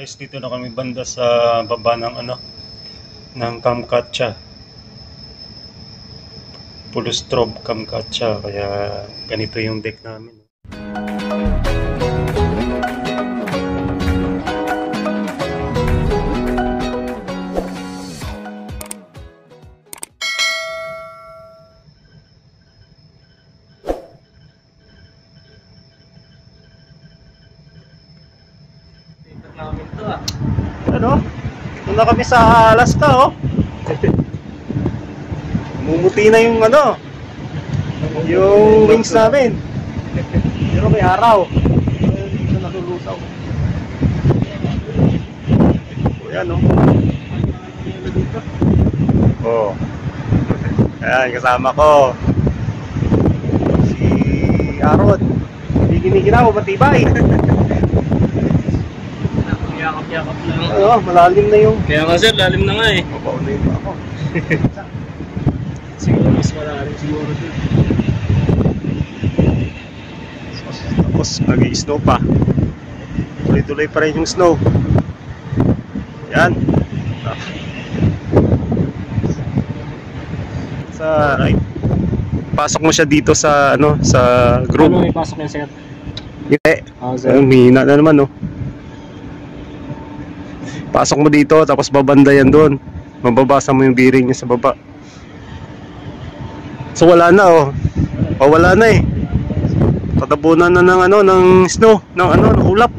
Guys, dito na kami banda sa baba ng ng Kamchatka. Pulustrov Kamchatka, kaya ganito yung deck namin. Doon na kami sa Alaska, oh. Mumuti na yung yung wings namin. Pero may araw. Dito nalulusaw. O yan, oh. Oh. Ayan, kasama ko si Aaron. Giniginig ako, matibay. Yakap-yakap lang. Oo, malalim na yung... Kaya nga sir, lalim na nga eh. Mapaunay pa ako. Siguro mas malalim siguro dito. Tapos nag-i-snow pa. Tuloy-tuloy pa rin yung snow. Yan. Sa right. Pasok mo siya dito sa sa group. Ano ipasok yan sir? Hindi. Mahina na naman, no. Pasok mo dito, tapos babanda yan doon. Mababasa mo yung bearing niya sa baba. So wala na, oh. O wala na eh. Tatabunan na ng ng snow, ng ulap.